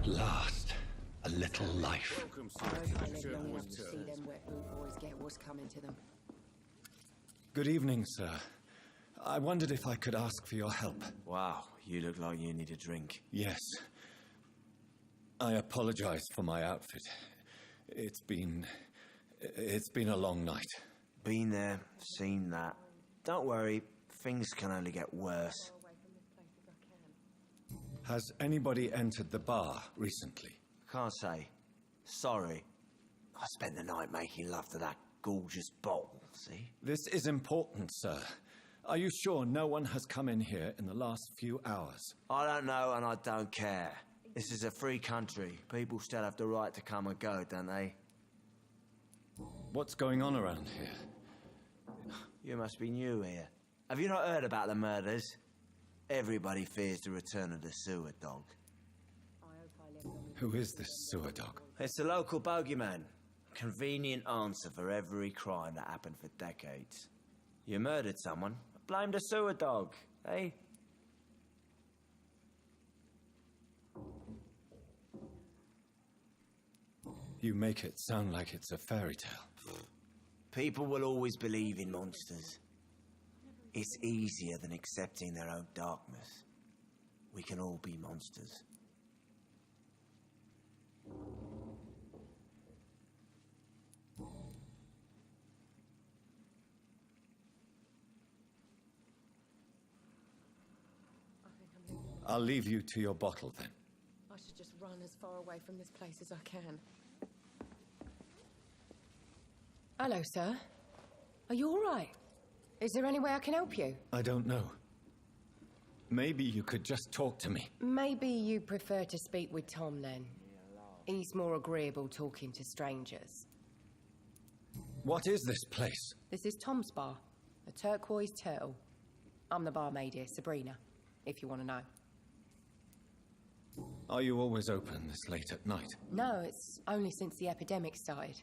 At last, a little life. I hope I live long enough to see them wet boot boys get what's coming to them. Good evening, sir. I wondered if I could ask for your help. Wow, you look like you need a drink. Yes. I apologize for my outfit. It's been a long night. Been there, seen that. Don't worry, things can only get worse. Has anybody entered the bar recently? Can't say. Sorry. I spent the night making love to that gorgeous bottle, see? This is important, sir. Are you sure no one has come in here in the last few hours? I don't know and I don't care. This is a free country. People still have the right to come and go, don't they? What's going on around here? You must be new here. Have you not heard about the murders? Everybody fears the return of the sewer dog. Who is this sewer dog? It's the local bogeyman. Convenient answer for every crime that happened for decades. You murdered someone, blame the sewer dog, eh? You make it sound like it's a fairy tale. People will always believe in monsters. It's easier than accepting their own darkness. We can all be monsters. I'll leave you to your bottle then. I should just run as far away from this place as I can. Hello, sir. Are you all right? Is there any way I can help you? I don't know. Maybe you could just talk to me. Maybe you prefer to speak with Tom then. He's more agreeable talking to strangers. What is this place? This is Tom's bar, a turquoise turtle. I'm the barmaid here, Sabrina, if you want to know. Are you always open this late at night? No, it's only since the epidemic started.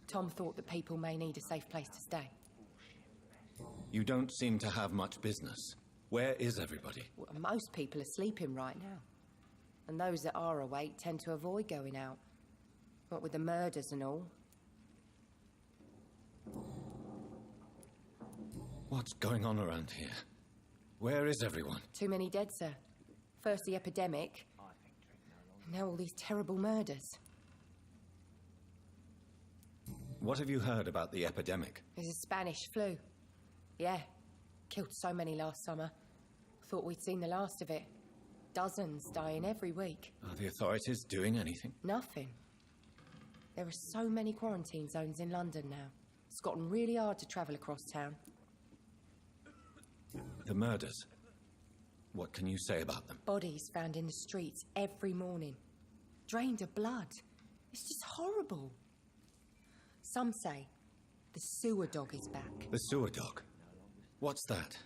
Tom thought that people may need a safe place to stay. You don't seem to have much business. Where is everybody? Well, most people are sleeping right now. And those that are awake tend to avoid going out. What with the murders and all. What's going on around here? Where is everyone? Too many dead, sir. First the epidemic, and now all these terrible murders. What have you heard about the epidemic? There's a Spanish flu. Yeah, killed so many last summer. Thought we'd seen the last of it. Dozens dying every week. Are the authorities doing anything? Nothing. There are so many quarantine zones in London now. It's gotten really hard to travel across town. The murders. What can you say about them? Bodies found in the streets every morning. Drained of blood. It's just horrible. Some say the sewer dog is back. The sewer dog? What's that?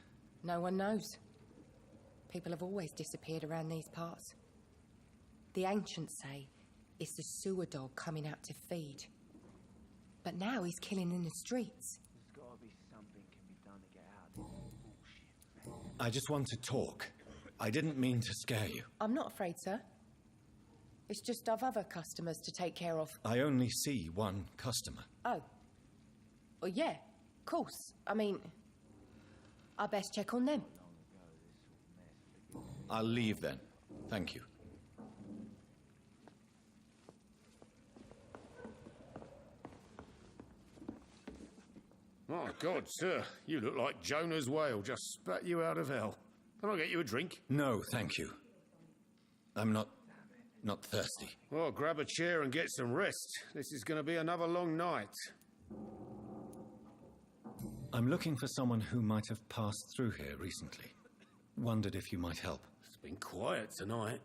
No one knows. People have always disappeared around these parts. The ancients say it's the sewer dog coming out to feed. But now he's killing in the streets. There's gotta be something can be done to get out of this bullshit. I just want to talk. I didn't mean to scare you. I'm not afraid, sir. It's just I've other customers to take care of. I only see one customer. Oh. Well, yeah, of course. I mean, I best check on them. I'll leave then. Thank you. My God, sir, you look like Jonah's whale just spat you out of hell. Can I get you a drink? No, thank you. I'm not thirsty. Well, grab a chair and get some rest. This is going to be another long night. I'm looking for someone who might have passed through here recently. Wondered if you might help. It's been quiet tonight.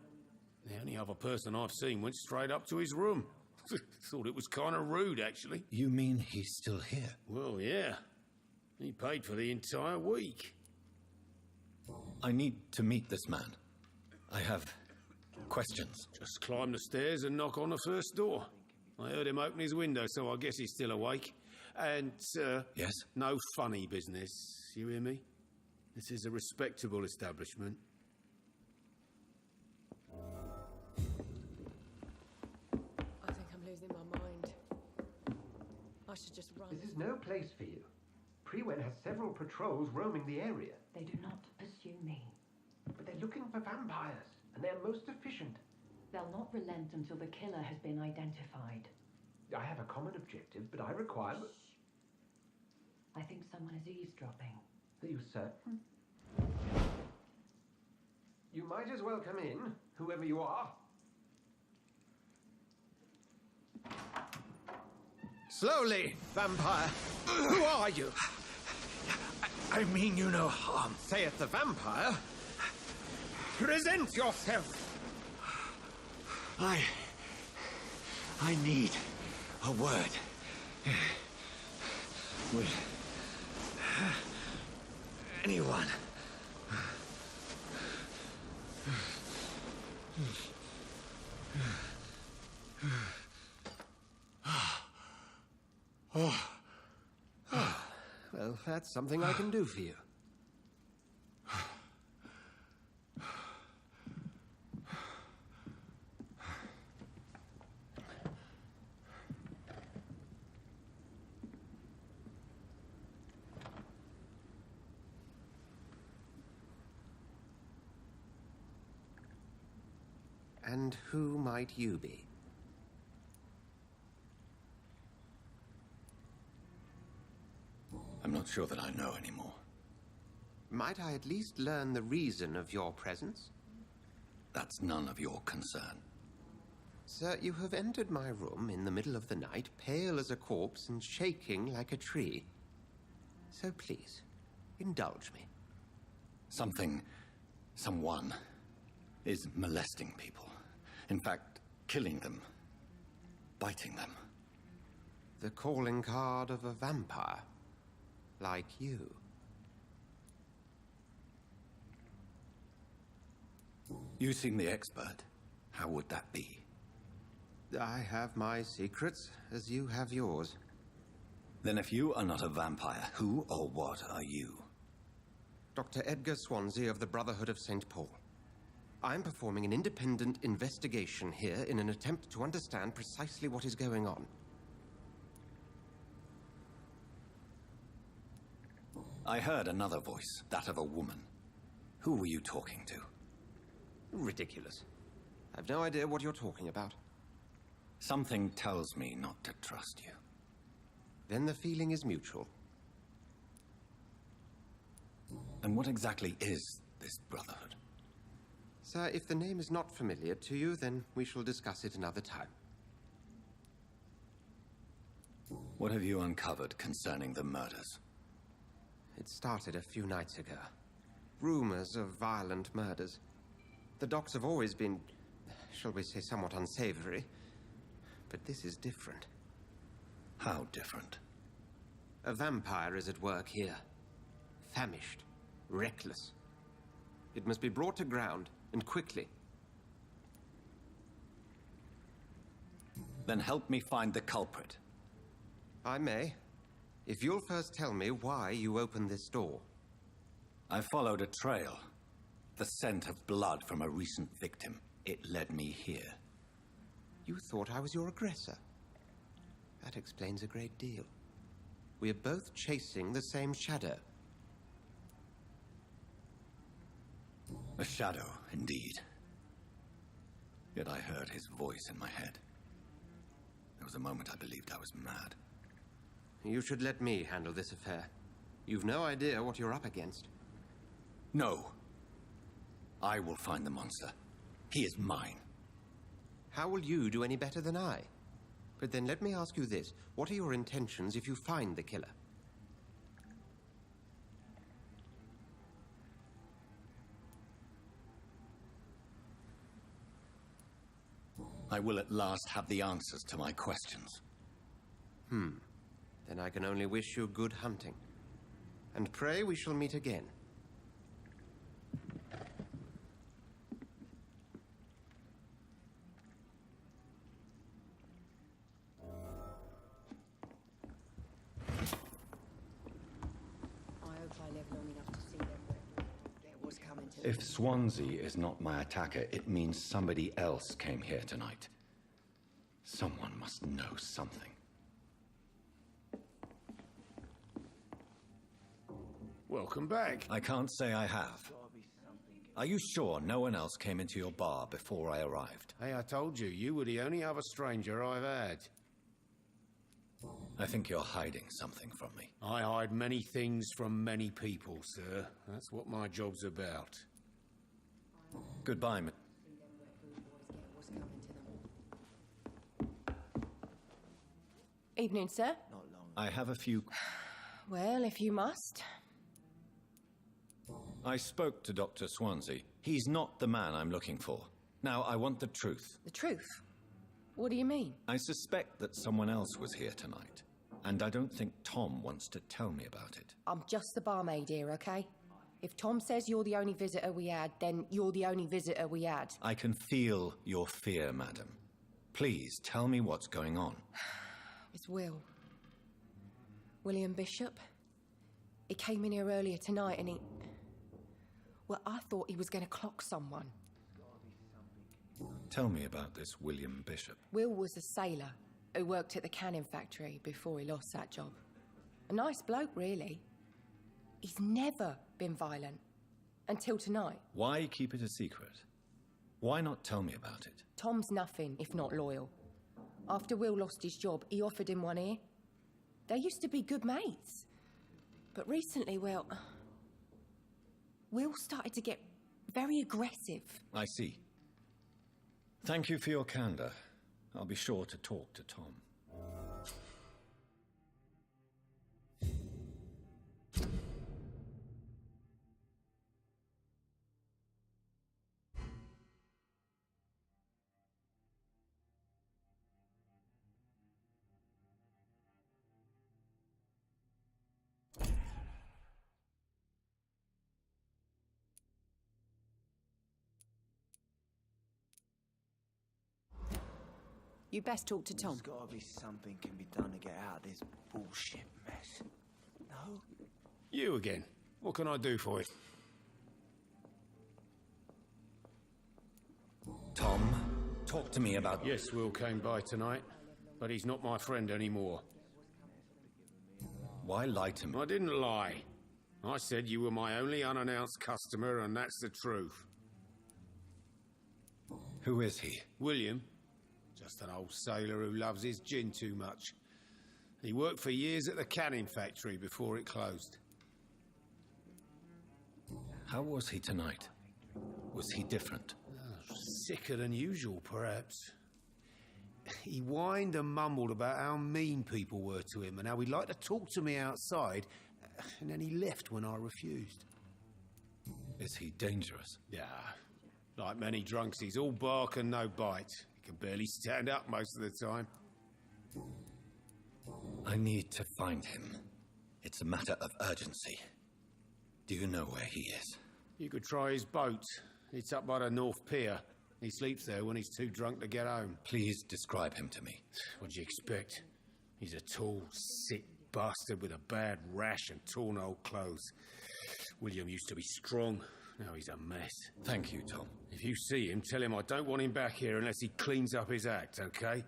The only other person I've seen went straight up to his room. Thought it was kind of rude, actually. You mean he's still here? Well, yeah. He paid for the entire week. I need to meet this man. I have questions. Just climb the stairs and knock on the first door. I heard him open his window, so I guess he's still awake. And, Yes? no funny business, you hear me? This is a respectable establishment. I should just run. This is no place for you. Prewen has several patrols roaming the area. They do not pursue me. But they're looking for vampires, and they're most efficient. They'll not relent until the killer has been identified. I have a common objective, but I require... I think someone is eavesdropping. Are you certain? You might as well come in, whoever you are. Slowly, vampire. Who are you? I mean you no harm. Saith the vampire. Present yourself. I need a word. Will anyone... Well, that's something I can do for you. And who might you be? I'm not sure that I know anymore. Might I at least learn the reason of your presence? That's none of your concern. Sir, you have entered my room in the middle of the night, pale as a corpse and shaking like a tree. So please, indulge me. Someone is molesting people. In fact, killing them. Biting them. The calling card of a vampire. Like you. You seem the expert. How would that be? I have my secrets, as you have yours. Then if you are not a vampire, who or what are you? Dr. Edgar Swansea of the Brotherhood of St. Paul. I'm performing an independent investigation here in an attempt to understand precisely what is going on. I heard another voice, that of a woman. Who were you talking to? Ridiculous. I've no idea what you're talking about. Something tells me not to trust you. Then the feeling is mutual. And what exactly is this Brotherhood? Sir, if the name is not familiar to you, then we shall discuss it another time. What have you uncovered concerning the murders? It started a few nights ago. Rumors of violent murders. The docs have always been, shall we say, somewhat unsavory. But this is different. How different? A vampire is at work here. Famished. Reckless. It must be brought to ground, and quickly. Then help me find the culprit. I may. If you'll first tell me why you opened this door. I followed a trail. The scent of blood from a recent victim. It led me here. You thought I was your aggressor. That explains a great deal. We are both chasing the same shadow. A shadow, indeed. Yet I heard his voice in my head. There was a moment I believed I was mad. You should let me handle this affair. You've no idea what you're up against. No. I will find the monster. He is mine. How will you do any better than I? But then let me ask you this. What are your intentions if you find the killer? I will at last have the answers to my questions. Then I can only wish you good hunting. And pray we shall meet again. If Swansea is not my attacker, it means somebody else came here tonight. Someone must know something. Welcome back. I can't say I have. Are you sure no one else came into your bar before I arrived? Hey, I told you, you were the only other stranger I've had. I think you're hiding something from me. I hide many things from many people, sir. That's what my job's about. Goodbye, Evening, sir. I have a few... Well, if you must. I spoke to Dr. Swansea. He's not the man I'm looking for. Now, I want the truth. The truth? What do you mean? I suspect that someone else was here tonight, and I don't think Tom wants to tell me about it. I'm just the barmaid here, okay? If Tom says you're the only visitor we had, then you're the only visitor we had. I can feel your fear, madam. Please, tell me what's going on. It's Will. William Bishop. He came in here earlier tonight and he... Well, I thought he was going to clock someone. Tell me about this William Bishop. Will was a sailor who worked at the canning factory before he lost that job. A nice bloke, really. He's never been violent. Until tonight. Why keep it a secret? Why not tell me about it? Tom's nothing if not loyal. After Will lost his job, he offered him one ear. They used to be good mates. But recently, well... Will started to get very aggressive. I see. Thank you for your candor. I'll be sure to talk to Tom. You best talk to Tom. There's gotta be something can be done to get out of this bullshit mess. No? You again. What can I do for you? Tom, talk to me about... Yes, Will came by tonight, but he's not my friend anymore. Why lie to me? I didn't lie. I said you were my only unannounced customer, and that's the truth. Who is he? William. Just an old sailor who loves his gin too much. He worked for years at the canning factory before it closed. How was he tonight? Was he different? Sicker than usual, perhaps. He whined and mumbled about how mean people were to him and how he'd like to talk to me outside, and then he left when I refused. Is he dangerous? Yeah. Like many drunks, he's all bark and no bite. He can barely stand up most of the time. I need to find him. It's a matter of urgency. Do you know where he is? You could try his boat. It's up by the North Pier. He sleeps there when he's too drunk to get home. Please describe him to me. What do you expect? He's a tall, sick bastard with a bad rash and torn old clothes. William used to be strong. Now he's a mess. Thank you, Tom. If you see him, tell him I don't want him back here unless he cleans up his act, okay?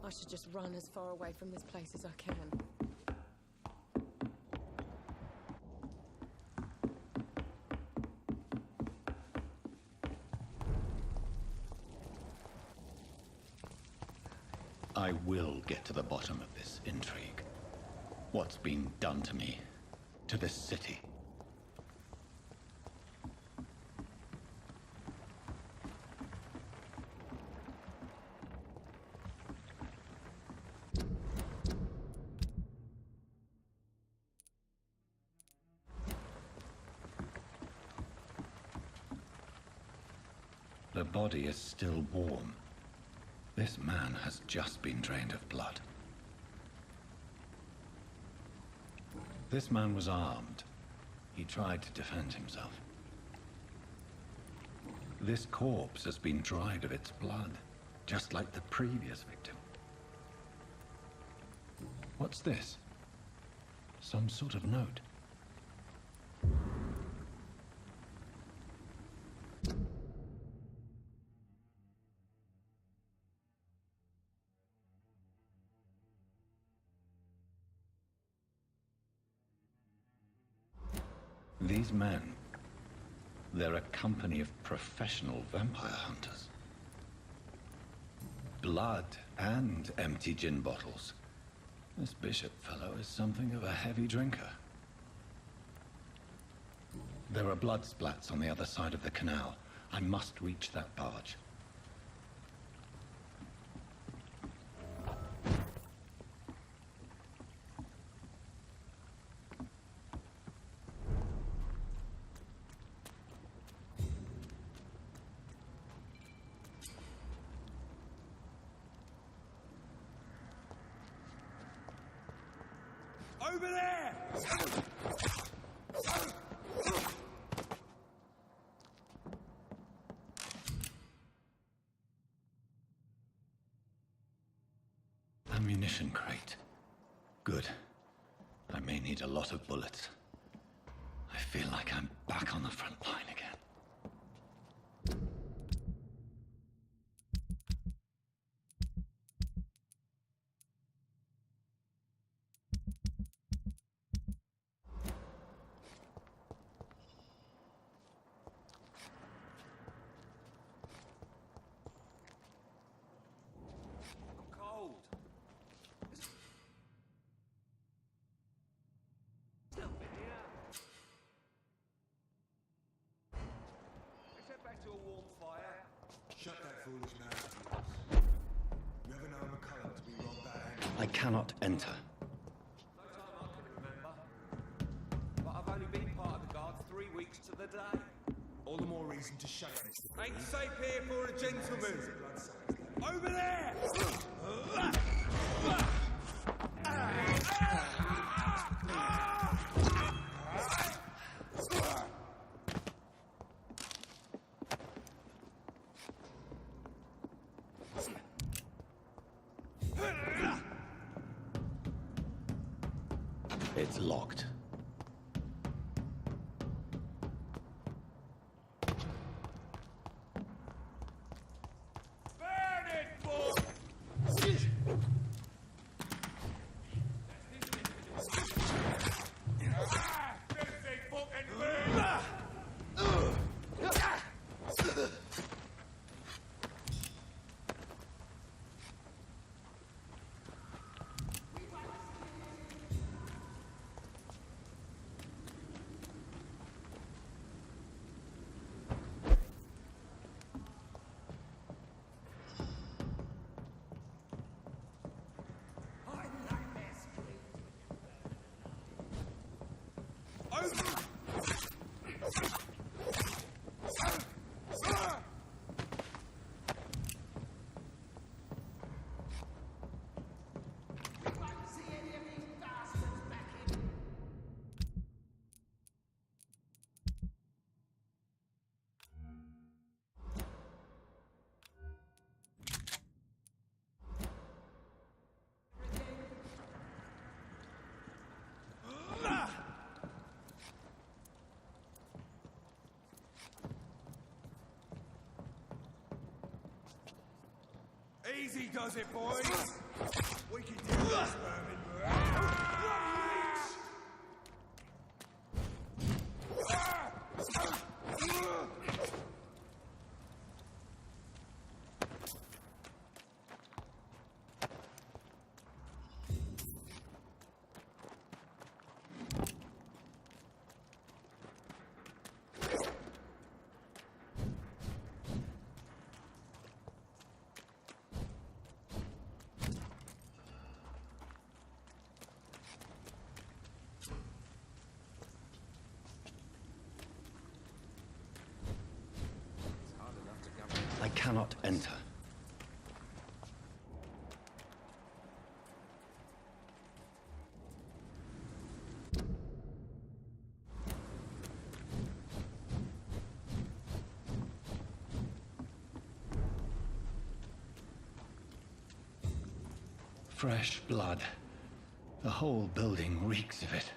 I should just run as far away from this place as I can. I will get to the bottom of this intrigue. What's been done to me, to this city. The body is still warm. This man has just been drained of blood. This man was armed. He tried to defend himself. This corpse has been dried of its blood, just like the previous victim. What's this? Some sort of note. These men, they're a company of professional vampire hunters. Blood and empty gin bottles. This Bishop fellow is something of a heavy drinker. There are blood splats on the other side of the canal. I must reach that barge. Over there! Ammunition crate. Good. I may need a lot of bullets. I feel like I'm back on the front line again. I cannot enter. No time I can remember. But I've only been part of the guards 3 weeks to the day. All the more reason to shut it. Ain't safe here for a gentleman. Over there! It's locked. Burn it, boy! Filthy fucking bird! Easy does it, boys. We can do this, vermin. I cannot enter. Fresh blood. The whole building reeks of it.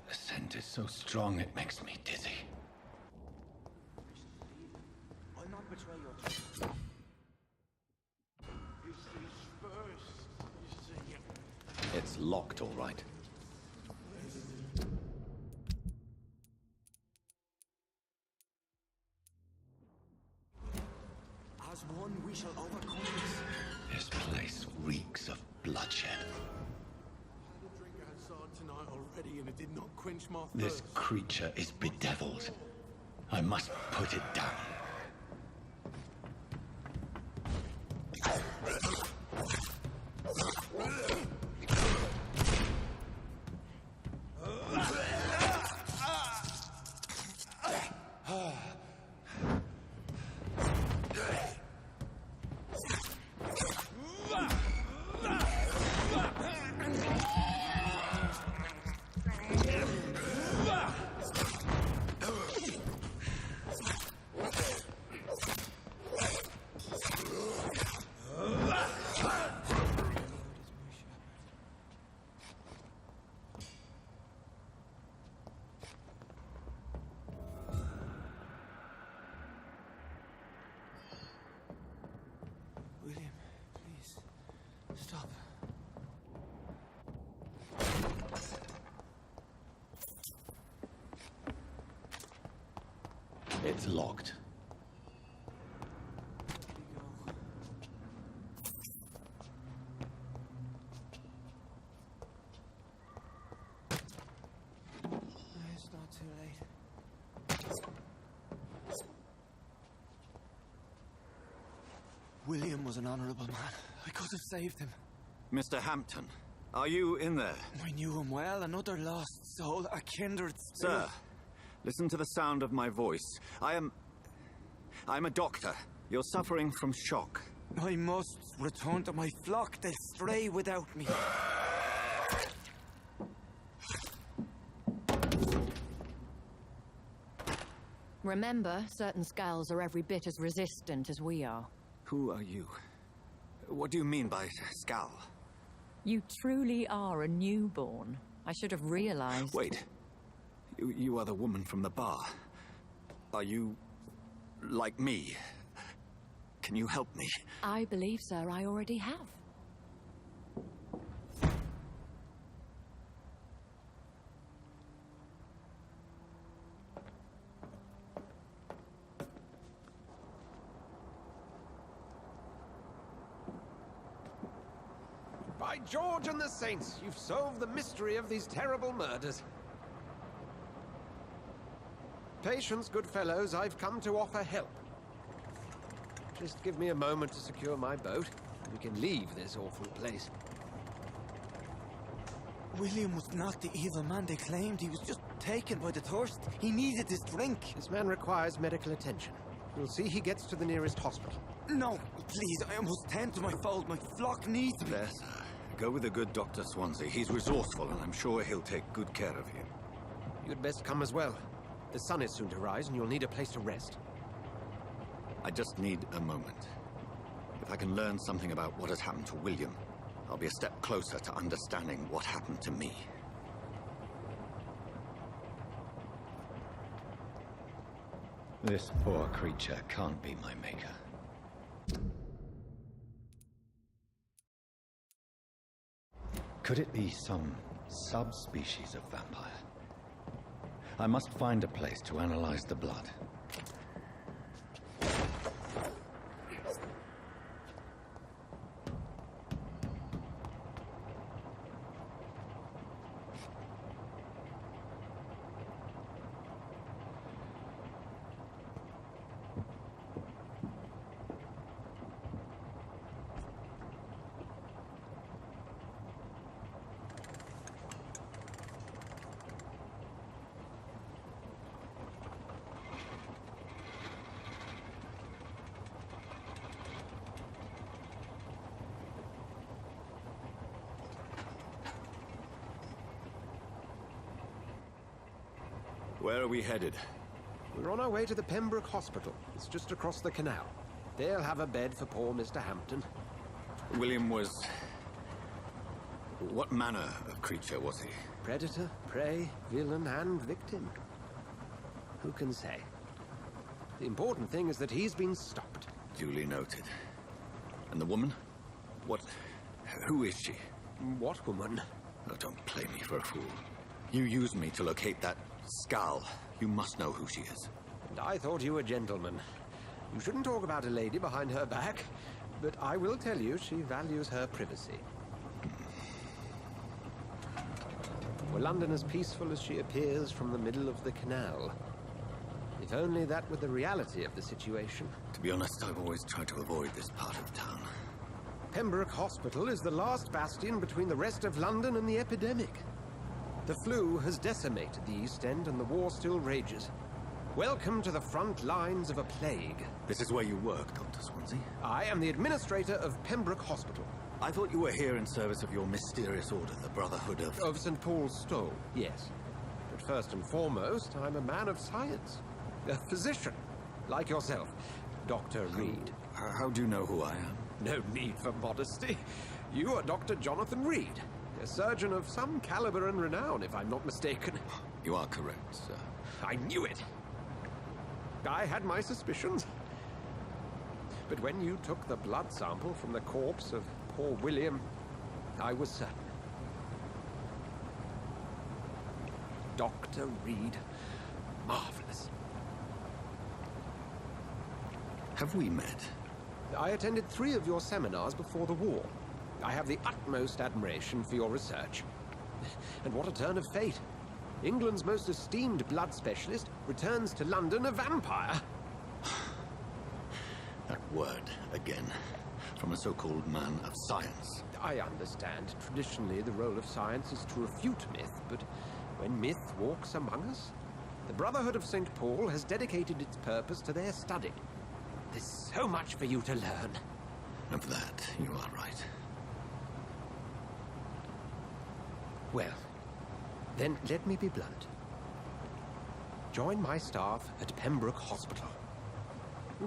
The scent is so strong it makes me dizzy. I'll not betray your trust. You see, first, you see. It's locked, all right. steady and it did not quench my thirst. This creature is bedeviled. I must put it down. William, please, stop. It's locked. It's not too late. William was an honorable man. I could have saved him. Mr. Hampton, are you in there? I knew him well, another lost soul, a kindred spirit. Sir, listen to the sound of my voice. I'm a doctor. You're suffering from shock. I must return to my flock. They'll stray without me. Remember, certain skulls are every bit as resistant as we are. Who are you? What do you mean by scowl? You truly are a newborn. I should have realized. Wait. You are the woman from the bar. Are you like me? Can you help me? I believe, sir, I already have. By George and the Saints, you've solved the mystery of these terrible murders. Patience, good fellows, I've come to offer help. Just give me a moment to secure my boat, and we can leave this awful place. William was not the evil man they claimed. He was just taken by the thirst. He needed this drink. This man requires medical attention. We'll see he gets to the nearest hospital. No, please, I must tend to my fold. My flock needs me. There, sir. Go with the good Dr. Swansea. He's resourceful, and I'm sure he'll take good care of you. You'd best come as well. The sun is soon to rise, and you'll need a place to rest. I just need a moment. If I can learn something about what has happened to William, I'll be a step closer to understanding what happened to me. This poor creature can't be my maker. Could it be some subspecies of vampire? I must find a place to analyze the blood. Where are we headed? We're on our way to the Pembroke Hospital. It's just across the canal. They'll have a bed for poor Mr. Hampton. William was... What manner of creature was he? Predator, prey, villain, and victim. Who can say? The important thing is that he's been stopped. Duly noted. And the woman? What... Who is she? What woman? Oh, don't play me for a fool. You used me to locate that skull. You must know who she is. And I thought you a gentleman. You shouldn't talk about a lady behind her back, but I will tell you she values her privacy. Were London as peaceful as she appears from the middle of the canal? If only that were the reality of the situation. To be honest, I've always tried to avoid this part of town. Pembroke Hospital is the last bastion between the rest of London and the epidemic. The flu has decimated the East End and the war still rages. Welcome to the front lines of a plague. This is where you work, Dr. Swansea? I am the administrator of Pembroke Hospital. I thought you were here in service of your mysterious order, the Brotherhood of... Of St. Paul's Stole, yes. But first and foremost, I'm a man of science. A physician, like yourself, Dr. Reed. How do you know who I am? No need for modesty. You are Dr. Jonathan Reed, a surgeon of some caliber and renown, if I'm not mistaken. You are correct, sir. I knew it. I had my suspicions. But when you took the blood sample from the corpse of poor William, I was certain. Dr. Reed. Marvelous. Have we met? I attended 3 of your seminars before the war. I have the utmost admiration for your research. And what a turn of fate. England's most esteemed blood specialist returns to London a vampire. That word, again. From a so-called man of science. I understand. Traditionally, the role of science is to refute myth, but when myth walks among us, the Brotherhood of St. Paul has dedicated its purpose to their study. There's so much for you to learn. Of that, you are right. Well, then let me be blunt. Join my staff at Pembroke Hospital.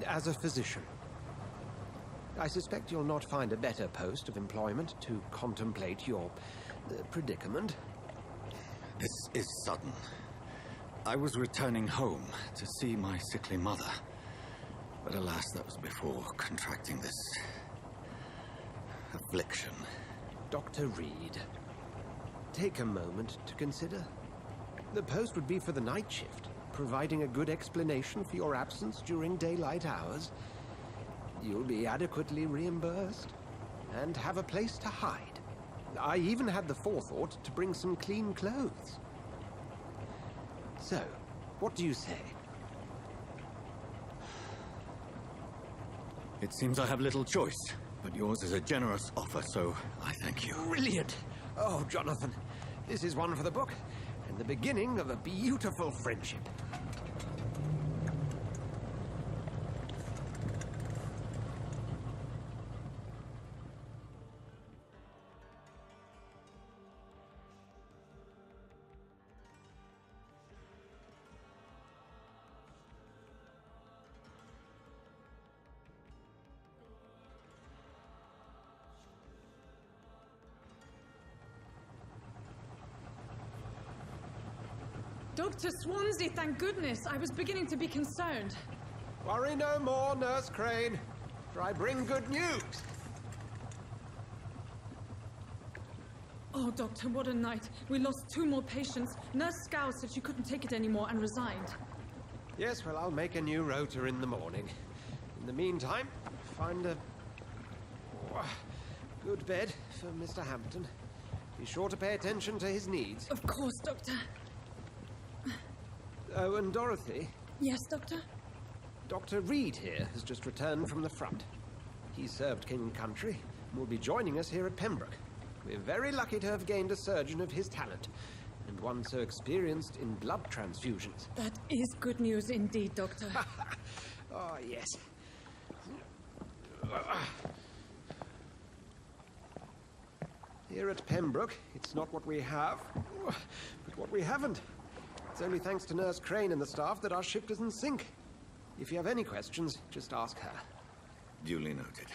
As a physician. I suspect you'll not find a better post of employment to contemplate your predicament. This is sudden. I was returning home to see my sickly mother. But alas, that was before contracting this... affliction. Dr. Reed, take a moment to consider. The post would be for the night shift, providing a good explanation for your absence during daylight hours. You'll be adequately reimbursed and have a place to hide. I even had the forethought to bring some clean clothes. So, what do you say? It seems I have little choice, but yours is a generous offer, so I thank you. Brilliant! Oh, Jonathan, this is one for the book, and the beginning of a beautiful friendship. Dr. Swansea, thank goodness. I was beginning to be concerned. Worry no more, Nurse Crane, for I bring good news. Oh, Doctor, what a night. We lost 2 more patients. Nurse Scow said she couldn't take it anymore and resigned. Yes, well, I'll make a new rota in the morning. In the meantime, find a good bed for Mr. Hampton. Be sure to pay attention to his needs. Of course, Doctor. Oh, and Dorothy? Yes, Doctor? Dr. Reed here has just returned from the front. He served King and Country and will be joining us here at Pembroke. We're very lucky to have gained a surgeon of his talent, and one so experienced in blood transfusions. That is good news indeed, Doctor. Oh, yes. Here at Pembroke, it's not what we have, but what we haven't. It's only thanks to Nurse Crane and the staff that our ship doesn't sink. If you have any questions, just ask her. Duly noted.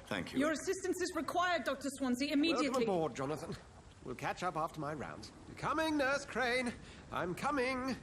Thank you. Your assistance is required, Dr. Swansea, immediately. Welcome aboard, Jonathan. We'll catch up after my rounds. Coming, Nurse Crane. I'm coming.